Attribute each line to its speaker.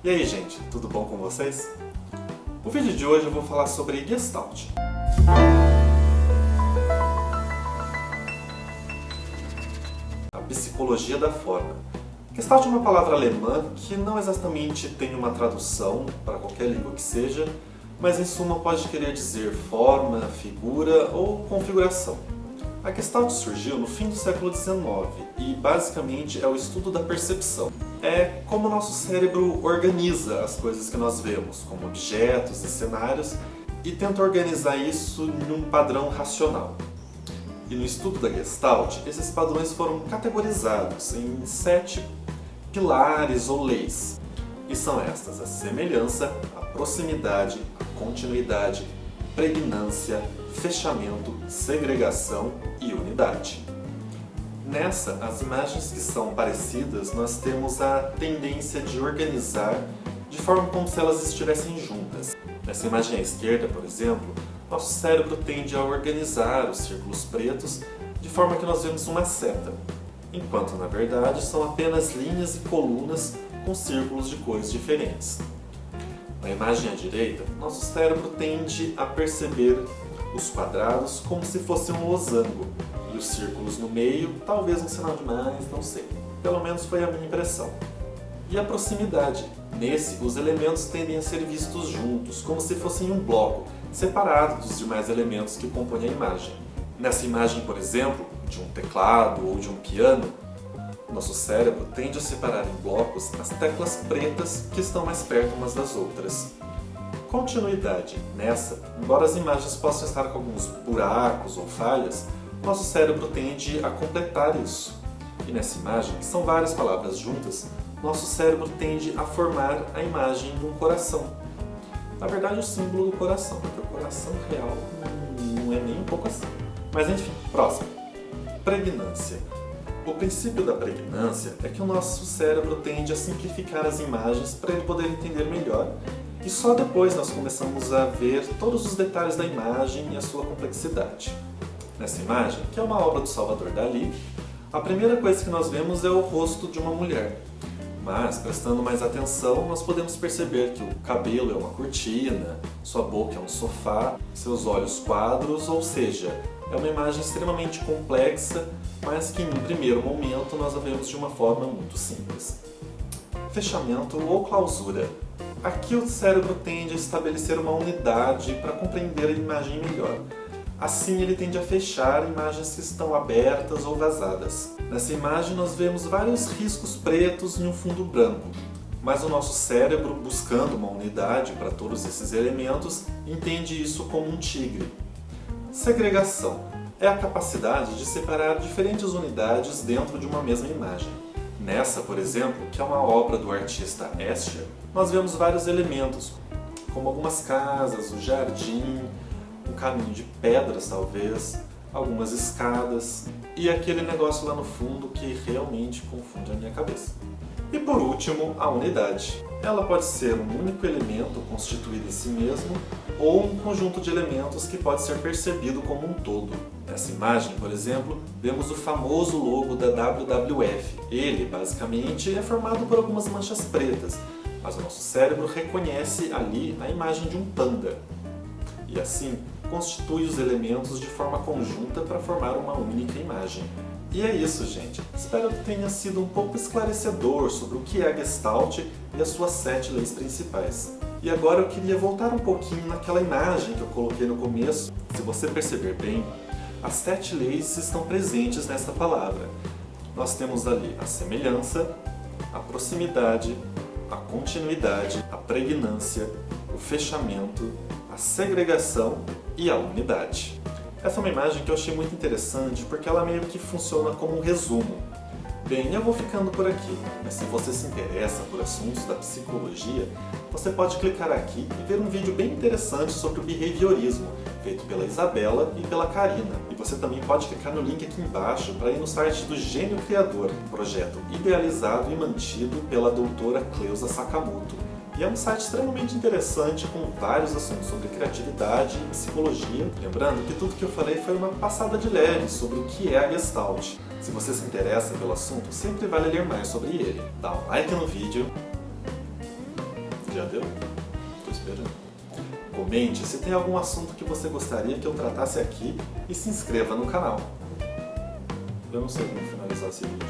Speaker 1: E aí, gente, tudo bom com vocês? No vídeo de hoje eu vou falar sobre Gestalt. A psicologia da forma. Gestalt é uma palavra alemã que não exatamente tem uma tradução para qualquer língua que seja, mas em suma pode querer dizer forma, figura ou configuração. A Gestalt surgiu no fim do século XIX e basicamente é o estudo da percepção. É como o nosso cérebro organiza as coisas que nós vemos, como objetos e cenários, e tenta organizar isso em um padrão racional. E no estudo da Gestalt, esses padrões foram categorizados em 7 pilares ou leis. E são estas: a semelhança, a proximidade, a continuidade, pregnância, fechamento, segregação e unidade. Nessa, as imagens que são parecidas, nós temos a tendência de organizar de forma como se elas estivessem juntas. Nessa imagem à esquerda, por exemplo, nosso cérebro tende a organizar os círculos pretos de forma que nós vemos uma seta, enquanto na verdade são apenas linhas e colunas com círculos de cores diferentes. Na imagem à direita, nosso cérebro tende a perceber os quadrados como se fosse um losango, e os círculos no meio, talvez um sinal de mais, não sei. Pelo menos foi a minha impressão. E a proximidade. Nesse, os elementos tendem a ser vistos juntos, como se fossem um bloco, separado dos demais elementos que compõem a imagem. Nessa imagem, por exemplo, de um teclado ou de um piano, nosso cérebro tende a separar em blocos as teclas pretas que estão mais perto umas das outras. Continuidade. Nessa, embora as imagens possam estar com alguns buracos ou falhas, nosso cérebro tende a completar isso. E nessa imagem, que são várias palavras juntas, nosso cérebro tende a formar a imagem de um coração. Na verdade, o símbolo do coração, porque o coração real não é nem um pouco assim. Mas enfim, próximo. Pregnância. O princípio da pregnância é que o nosso cérebro tende a simplificar as imagens para ele poder entender melhor, e só depois nós começamos a ver todos os detalhes da imagem e a sua complexidade. Nessa imagem, que é uma obra do Salvador Dalí, a primeira coisa que nós vemos é o rosto de uma mulher. Mas, prestando mais atenção, nós podemos perceber que o cabelo é uma cortina, sua boca é um sofá, seus olhos quadros, ou seja, é uma imagem extremamente complexa, mas que em um primeiro momento nós a vemos de uma forma muito simples. Fechamento ou clausura. Aqui o cérebro tende a estabelecer uma unidade para compreender a imagem melhor. Assim ele tende a fechar imagens que estão abertas ou vazadas. Nessa imagem nós vemos vários riscos pretos em um fundo branco, mas o nosso cérebro, buscando uma unidade para todos esses elementos, entende isso como um tigre. Segregação é a capacidade de separar diferentes unidades dentro de uma mesma imagem. Nessa, por exemplo, que é uma obra do artista Escher, nós vemos vários elementos, como algumas casas, o jardim, um caminho de pedras talvez, algumas escadas e aquele negócio lá no fundo que realmente confunde a minha cabeça. E por último, a unidade. Ela pode ser um único elemento constituído em si mesmo ou um conjunto de elementos que pode ser percebido como um todo. Nessa imagem, por exemplo, vemos o famoso logo da WWF. Ele, basicamente, é formado por algumas manchas pretas, mas o nosso cérebro reconhece ali a imagem de um panda. E assim, constitui os elementos de forma conjunta para formar uma única imagem. E é isso, gente. Espero que tenha sido um pouco esclarecedor sobre o que é a Gestalt e as suas 7 leis principais. E agora eu queria voltar um pouquinho naquela imagem que eu coloquei no começo. Se você perceber bem, as 7 leis estão presentes nessa palavra. Nós temos ali a semelhança, a proximidade, a continuidade, a pregnância, o fechamento, a segregação e a unidade. Essa é uma imagem que eu achei muito interessante porque ela meio que funciona como um resumo. Bem, eu vou ficando por aqui, mas se você se interessa por assuntos da psicologia, você pode clicar aqui e ver um vídeo bem interessante sobre o behaviorismo, feito pela Isabela e pela Karina. E você também pode clicar no link aqui embaixo para ir no site do Gênio Criador, um projeto idealizado e mantido pela doutora Cleusa Sakamoto. E é um site extremamente interessante com vários assuntos sobre criatividade e psicologia. Lembrando que tudo que eu falei foi uma passada de leve sobre o que é a Gestalt. Se você se interessa pelo assunto, sempre vale ler mais sobre ele. Dá um like no vídeo Já deu? Tô esperando. Comente se tem algum assunto que você gostaria que eu tratasse aqui e se inscreva no canal. Eu não sei como finalizar esse vídeo.